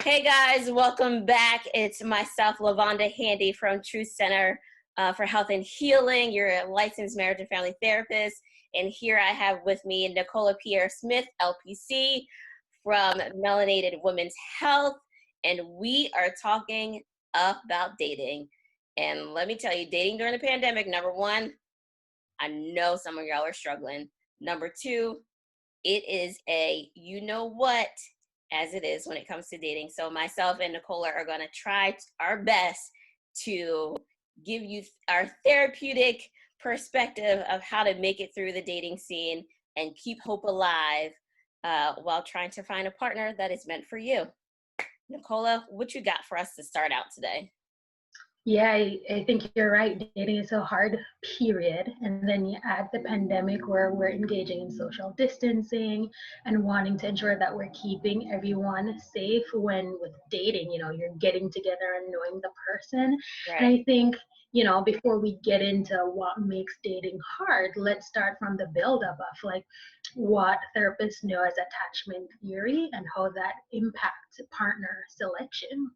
Hey guys, welcome back. It's myself, Lavonda Handy from Truth Center for Health and Healing. You're a licensed marriage and family therapist. And here I have with me Nicola Pierre-Smith, LPC, from Melanated Women's Health. And we are talking about dating. And let me tell you, dating during the pandemic, number one, I know some of y'all are struggling. Number two, it is a you know what as it is when it comes to dating. So myself and Nicola are going to try our best to give you our therapeutic perspective of how to make it through the dating scene and keep hope alive while trying to find a partner that is meant for you. Nicola, what you got for us to start out today? Yeah, I think you're right. Dating is so hard, period. And then you add the pandemic where we're engaging in social distancing and wanting to ensure that we're keeping everyone safe when with dating, you're getting together and knowing the person. And Right. I think, before we get into what makes dating hard, let's start from the buildup of like what therapists know as attachment theory and how that impacts partner selection.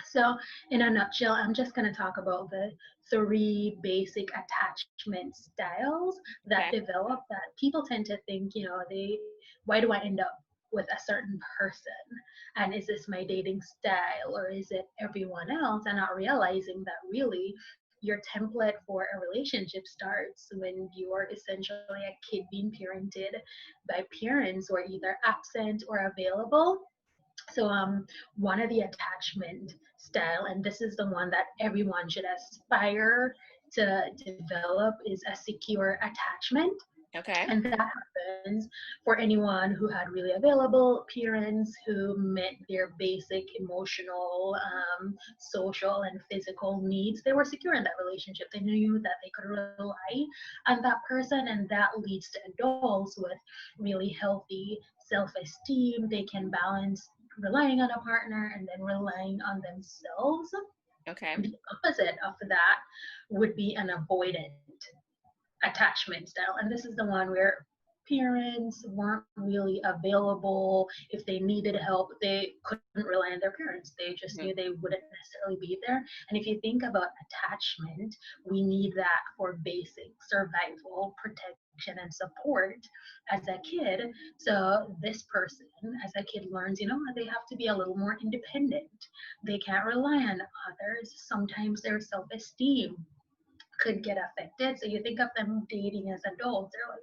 So, in a nutshell, I'm just going to talk about the three basic attachment styles that Okay. develop that people tend to think, why do I end up with a certain person? And is this my dating style or is it everyone else? And not realizing that really your template for a relationship starts when you are essentially a kid being parented by parents who are either absent or available. So one of the attachment style, and this is the one that everyone should aspire to develop, is a secure attachment. Okay. And that happens for anyone who had really available parents who met their basic emotional, social, and physical needs. They were secure in that relationship. They knew that they could rely on that person, and that leads to adults with really healthy self-esteem. They can balance relying on a partner and then relying on themselves. Okay. The opposite of that would be an avoidant attachment style. And this is the one where parents weren't really available. If they needed help, they couldn't rely on their parents. They just Mhm. knew they wouldn't necessarily be there. And if you think about attachment, we need that for basic survival, protection, and support as a kid. So this person, as a kid, learns, they have to be a little more independent. They can't rely on others. Sometimes their self-esteem could get affected. So you think of them dating as adults, they're like,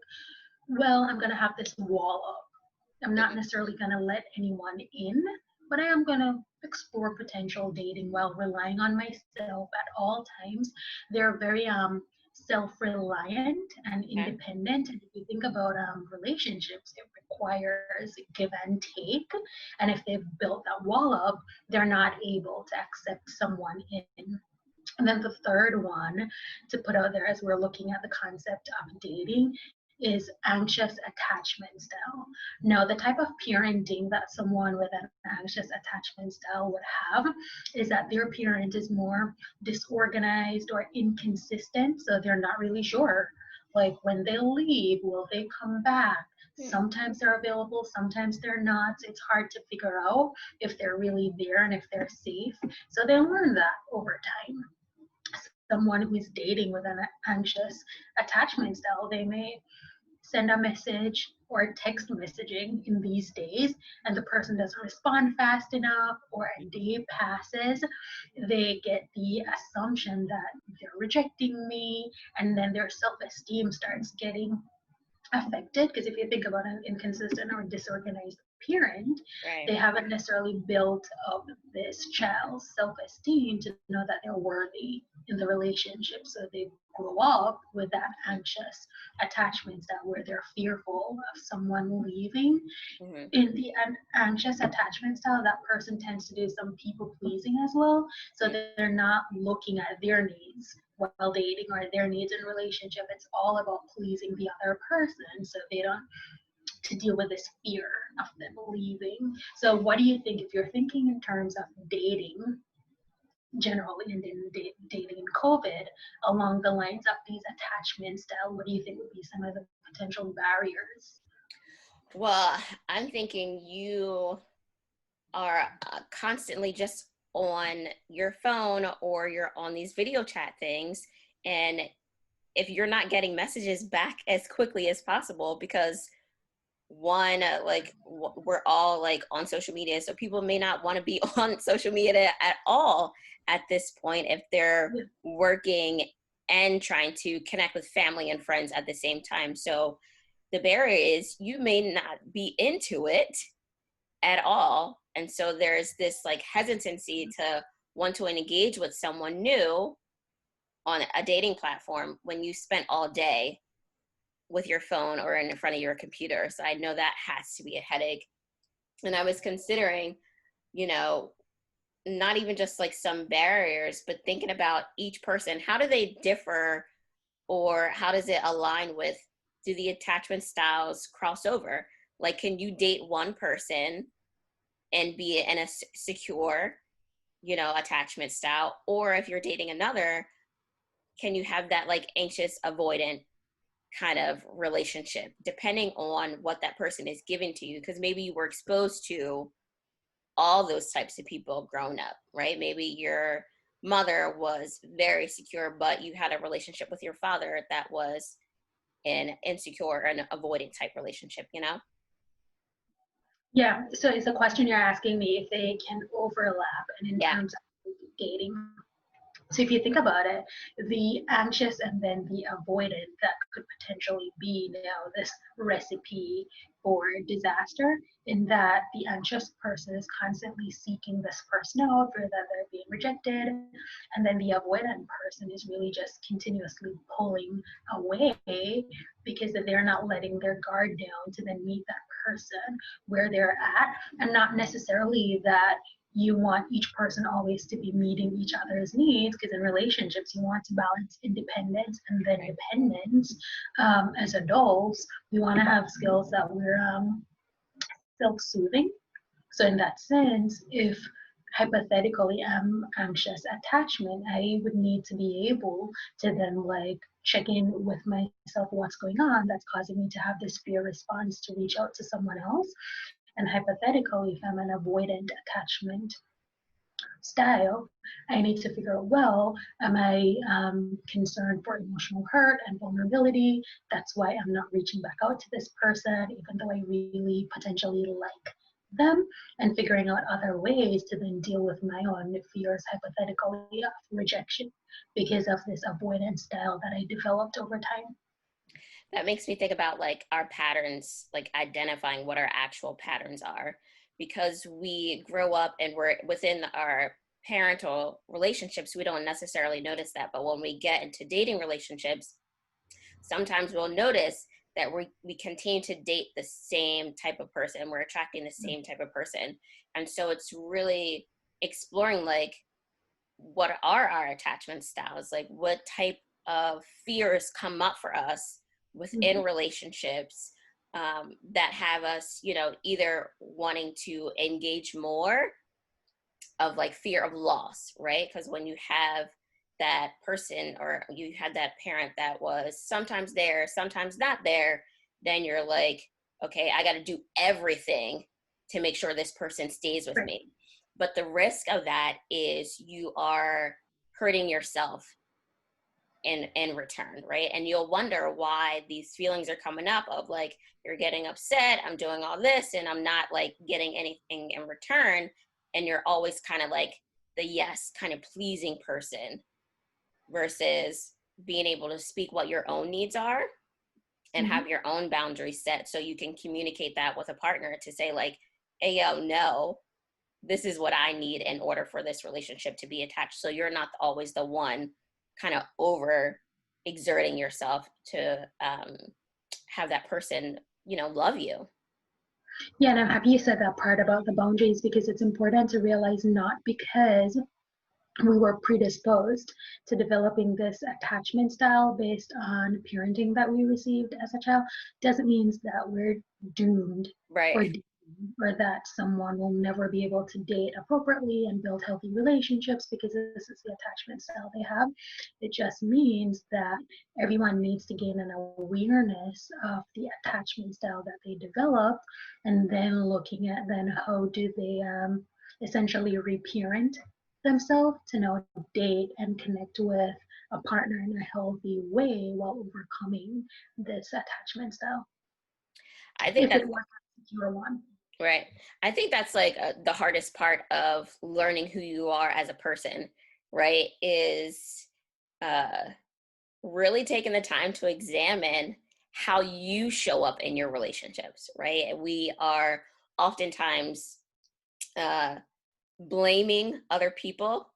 well, I'm going to have this wall up. I'm not Mhm. necessarily going to let anyone in, but I am going to explore potential dating while relying on myself at all times. They're very self-reliant and Okay. independent. And if you think about relationships, it requires give and take. And if they've built that wall up, they're not able to accept someone in. And then the third one to put out there as we're looking at the concept of dating is anxious attachment style. Now, the type of parenting that someone with an anxious attachment style would have is that their parent is more disorganized or inconsistent, so they're not really sure. Like when they leave, will they come back? Hmm. Sometimes they're available, sometimes they're not. It's hard to figure out if they're really there and if they're safe. So they learn that over time. Someone who is dating with an anxious attachment style, they may send a message or text messaging in these days and the person doesn't respond fast enough or a day passes, they get the assumption that they're rejecting me, and then their self-esteem starts getting affected because if you think about an inconsistent or disorganized parent, Right. they haven't necessarily built up this child's self-esteem to know that they're worthy in the relationship. So they grow up with that anxious attachment style where they're fearful of someone leaving. Mhm. In the anxious attachment style, that person tends to do some people pleasing as well. So Mhm. they're not looking at their needs while dating or their needs in relationship. It's all about pleasing the other person. So they don't to deal with this fear of them leaving. So what do you think if you're thinking in terms of dating generally and then dating in COVID along the lines of these attachment style, what do you think would be some of the potential barriers? Well, I'm thinking you are constantly just on your phone or you're on these video chat things, and if you're not getting messages back as quickly as possible, because one, we're all like on social media, so people may not want to be on social media at all at this point if they're working and trying to connect with family and friends at the same time. So the barrier is you may not be into it at all, and so there's this like hesitancy to want to engage with someone new on a dating platform when you spent all day with your phone or in front of your computer. So I know that has to be a headache. And I was considering, you know, not even just like some barriers, but thinking about each person. How do they differ, or how does it align with, do the attachment styles cross over? Like, can you date one person and be in a secure, attachment style? Or if you're dating another, can you have that like anxious avoidant kind of relationship, depending on what that person is giving to you? Because maybe you were exposed to all those types of people growing up, right? Maybe your mother was very secure, but you had a relationship with your father that was an insecure and avoidant type relationship. Yeah, so it's a question you're asking me if they can overlap and in Yeah. terms of dating. So if you think about it, the anxious and then the avoidant, that could potentially be now this recipe for disaster, in that the anxious person is constantly seeking this person out for that they're being rejected. And then the avoidant person is really just continuously pulling away because they're not letting their guard down to then meet that person where they're at. And not necessarily that you want each person always to be meeting each other's needs, because in relationships you want to balance independence and then dependence. As adults, we want to have skills that we're self-soothing. So in that sense, if hypothetically I'm anxious attachment, I would need to be able to then like check in with myself, what's going on that's causing me to have this fear response to reach out to someone else. And hypothetically, if I'm an avoidant attachment style, I need to figure out, well, am I concerned for emotional hurt and vulnerability? That's why I'm not reaching back out to this person, even though I really potentially like them, and figuring out other ways to then deal with my own fears, hypothetically, of rejection because of this avoidance style that I developed over time. That makes me think about like our patterns, like identifying what our actual patterns are, because we grow up and we're within our parental relationships, we don't necessarily notice that. But when we get into dating relationships, sometimes we'll notice that we continue to date the same type of person. We're attracting the same type of person. And so it's really exploring like, what are our attachment styles? Like, what type of fears come up for us within relationships, that have us, either wanting to engage more of like fear of loss, right? Because when you have that person, or you had that parent that was sometimes there, sometimes not there, then you're like, okay, I got to do everything to make sure this person stays with Right. me. But the risk of that is you are hurting yourself in return, right? And you'll wonder why these feelings are coming up of like, you're getting upset, I'm doing all this and I'm not like getting anything in return. And you're always kind of like the yes kind of pleasing person, versus being able to speak what your own needs are and have your own boundaries set, so you can communicate that with a partner to say like, hey, yo, no, this is what I need in order for this relationship to be attached. So you're not always the one kind of over exerting yourself to have that person, love you. Yeah, and I'm happy you said that part about the boundaries, because it's important to realize not because we were predisposed to developing this attachment style based on parenting that we received as a child doesn't mean that we're doomed or Right. or that someone will never be able to date appropriately and build healthy relationships because this is the attachment style they have. It just means that everyone needs to gain an awareness of the attachment style that they developed, and then looking at then how do they essentially reparent themselves to now date and connect with a partner in a healthy way while overcoming this attachment style. I think If that's it was a secure one. right. I think that's like the hardest part of learning who you are as a person, right? Is uh, really taking the time to examine how you show up in your relationships, right? We are oftentimes uh, blaming other people,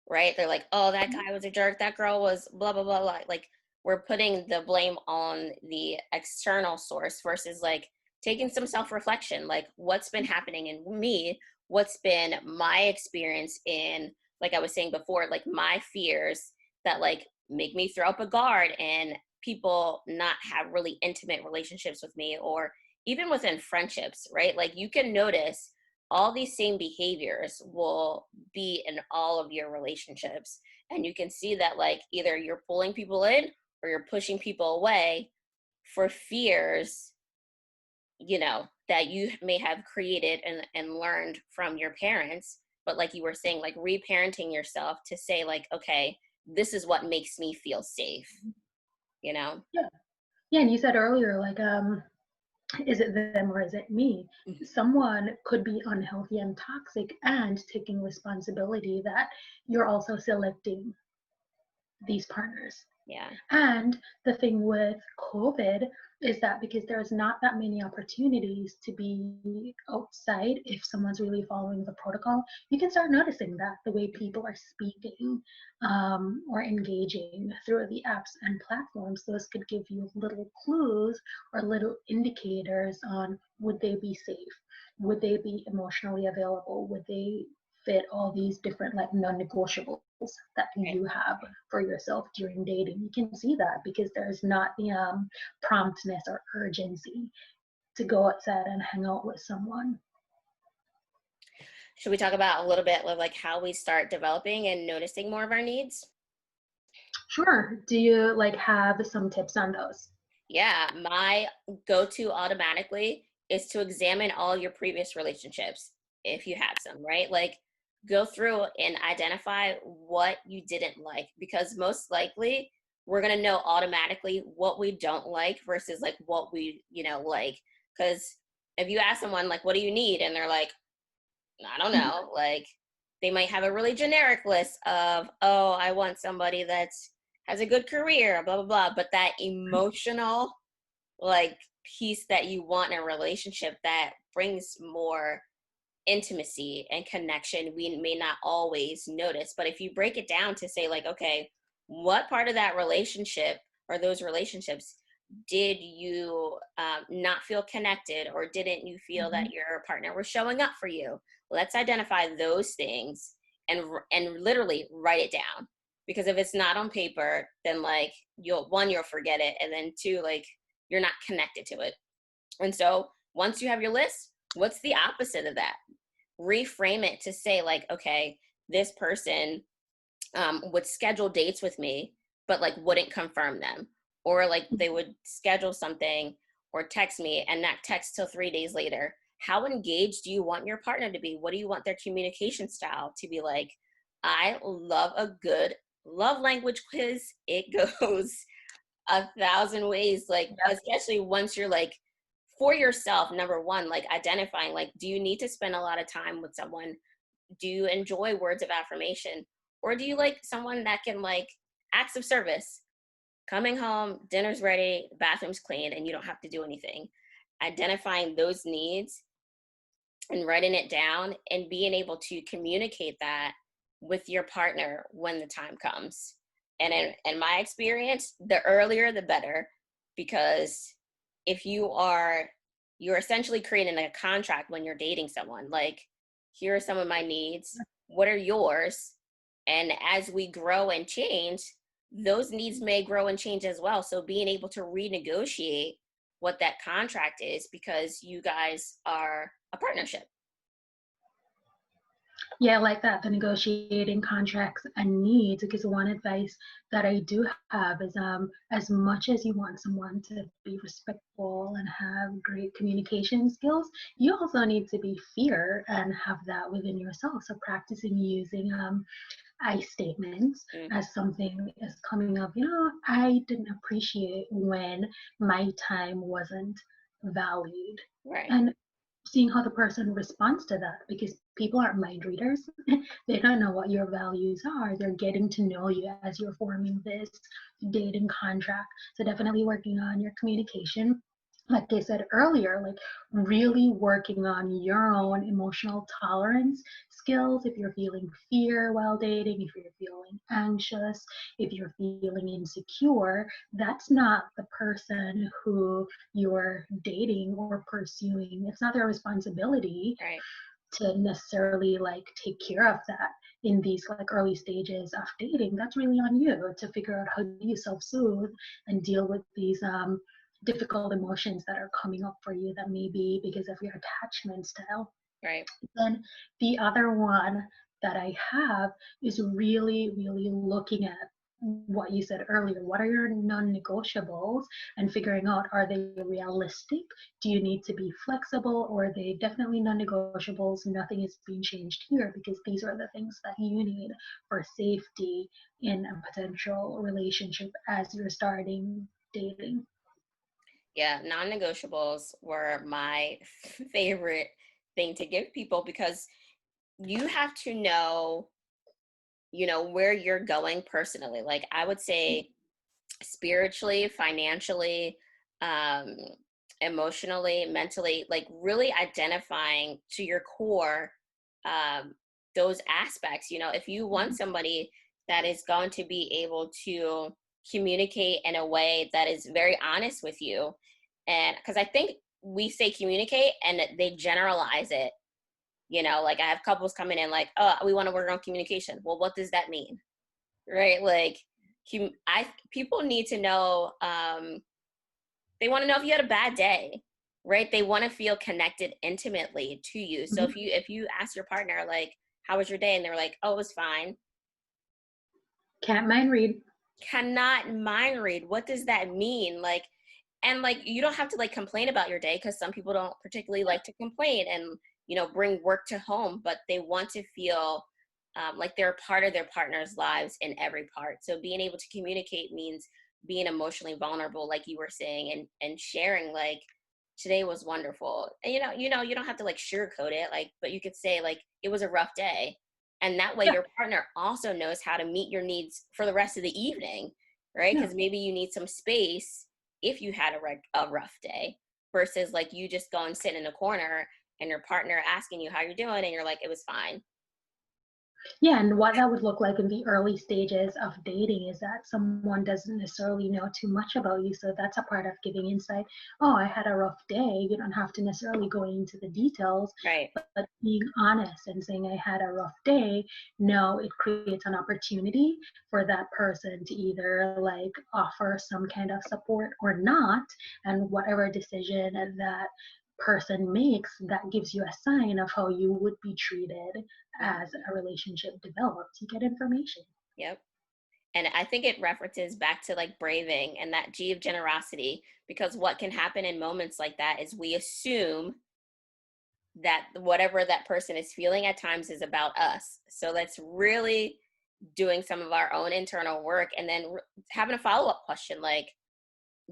right? They're like, oh, that guy was a jerk, that girl was blah, blah, blah, blah. Like, we're putting the blame on the external source versus like taking some self-reflection, like what's been happening in me, what's been my experience in, like I was saying before, like my fears that like make me throw up a guard and people not have really intimate relationships with me, or even within friendships, right? Like you can notice all these same behaviors will be in all of your relationships, and you can see that like either you're pulling people in or you're pushing people away for fears, you know, that you may have created and learned from your parents. But like you were saying, like reparenting yourself to say like, okay, this is what makes me feel safe, you know? Yeah. Yeah. And you said earlier, like, is it them or is it me? Someone could be unhealthy and toxic and taking responsibility that you're also selecting these partners. Yeah. And the thing with COVID is that because there's not that many opportunities to be outside, if someone's really following the protocol, you can start noticing that the way people are speaking or engaging through the apps and platforms. Those could give you little clues or little indicators on would they be safe? Would they be emotionally available? Would they fit all these different like non-negotiables that you have for yourself during dating? You can see that because there's not the promptness or urgency to go outside and hang out with someone. Should we talk about a little bit of like how we start developing and noticing more of our needs? Sure. Do you like have some tips on those? Yeah, my go-to automatically is to examine all your previous relationships if you have some, right? Like go through and identify what you didn't like, because most likely we're going to know automatically what we don't like versus like what we, you know, like. Because if you ask someone like, what do you need? And they're like, I don't know, like they might have a really generic list of, oh, I want somebody that's has a good career, blah, blah, blah. But that emotional like piece that you want in a relationship that brings more intimacy and connection, we may not always notice. But if you break it down to say like, okay, what part of that relationship or those relationships did you not feel connected, or didn't you feel Mm-hmm. that your partner was showing up for you? Let's identify those things and literally write it down, because if it's not on paper, then like you'll forget it, and then two, like you're not connected to it. And so once you have your list, what's the opposite of that? Reframe it to say like, okay, this person would schedule dates with me, but like wouldn't confirm them. Or like they would schedule something or text me and not text till 3 days later. How engaged do you want your partner to be? What do you want their communication style to be like? I love a good love language quiz. It goes 1,000 ways, like, Yep. especially once you're like, for yourself, number one, like identifying, like, do you need to spend a lot of time with someone? Do you enjoy words of affirmation? Or do you like someone that can, like, acts of service? Coming home, dinner's ready, bathroom's clean, and you don't have to do anything. Identifying those needs and writing it down and being able to communicate that with your partner when the time comes. And in my experience, the earlier the better, because if you're essentially creating a contract when you're dating someone, like, here are some of my needs, what are yours? And as we grow and change, those needs may grow and change as well. So being able to renegotiate what that contract is, because you guys are a partnership. Yeah, like that, the negotiating contracts and needs, because one advice that I do have is as much as you want someone to be respectful and have great communication skills, you also need to be fair and have that within yourself. So practicing using I statements Mm, as something is coming up, I didn't appreciate when my time wasn't valued. right. And seeing how the person responds to that, because people aren't mind readers. They don't know what your values are. They're getting to know you as you're forming this dating contract. So definitely working on your communication, like I said earlier, like really working on your own emotional tolerance skills. If you're feeling fear while dating, if you're feeling anxious, if you're feeling insecure, that's not the person who you're dating or pursuing. It's not their responsibility Right. to necessarily like take care of that in these like early stages of dating. That's really on you to figure out how do you self-soothe and deal with these difficult emotions that are coming up for you that may be because of your attachment style. Right. Then the other one that I have is really, really looking at what you said earlier. What are your non-negotiables, and figuring out, are they realistic? Do you need to be flexible, or are they definitely non-negotiables? Nothing is being changed here, because these are the things that you need for safety in a potential relationship as you're starting dating. Yeah, non-negotiables were my favorite thing to give people, because you have to know, where you're going personally. Like, I would say spiritually, financially, um, emotionally, mentally, like really identifying to your core um, those aspects. If you want somebody that is going to be able to communicate in a way that is very honest with you, and because I think we say communicate and they generalize it. Like, I have couples coming in like, oh, we want to work on communication. Well, what does that mean? Right? Like, people need to know. They want to know if you had a bad day, right? They want to feel connected intimately to you. So Mhm. if you ask your partner like, how was your day, and they're like, oh, it was fine. Can't mind read. Cannot mind read. What does that mean? Like, and like, you don't have to like complain about your day, because some people don't particularly like to complain and bring work to home, but they want to feel like they're a part of their partner's lives in every part. So being able to communicate means being emotionally vulnerable, like you were saying, and sharing like, today was wonderful. And you don't have to like sugarcoat it, like, but you could say like, it was a rough day. And that way Yeah, your partner also knows how to meet your needs for the rest of the evening, right? yeah. Because maybe you need some space if you had a rough day, versus like you just go and sit in a corner and your partner asking you how you're doing, and you're like, it was fine. Yeah, and what that would look like in the early stages of dating is that someone doesn't necessarily know too much about you. So that's a part of giving insight. Oh, I had a rough day. You don't have to necessarily go into the details, Right. but being honest and saying I had a rough day, no, it creates an opportunity for that person to either like offer some kind of support or not. And whatever decision that person makes, that gives you a sign of how you would be treated as Mhm. a relationship develops. You get information. Yep. And I think it references back to like braving and that G of generosity, because what can happen in moments like that is we assume that whatever that person is feeling at times is about us. So let's really doing some of our own internal work, and then having a follow-up question like,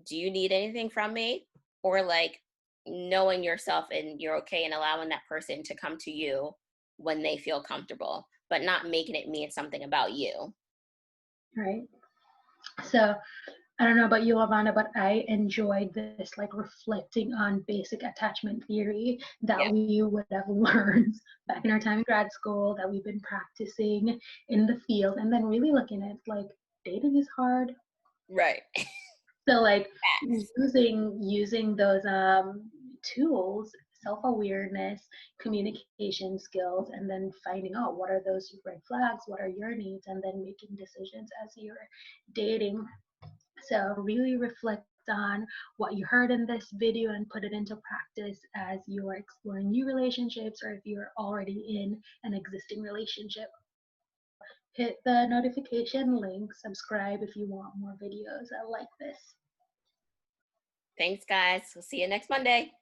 do you need anything from me? Or like, knowing yourself and you're okay, and allowing that person to come to you when they feel comfortable, but not making it mean something about you. Right. So I don't know about you, Lavonda, but I enjoyed this like reflecting on basic attachment theory that Yeah. we would have learned back in our time in grad school, that we've been practicing in the field, and then really looking at like dating is hard. Right. So like Facts. using those tools, self-awareness, communication skills, and then finding out what are those red flags, what are your needs, and then making decisions as you're dating. So really reflect on what you heard in this video and put it into practice as you are exploring new relationships, or if you're already in an existing relationship. Hit the notification link, subscribe if you want more videos like this. Thanks, guys. We'll see you next Monday.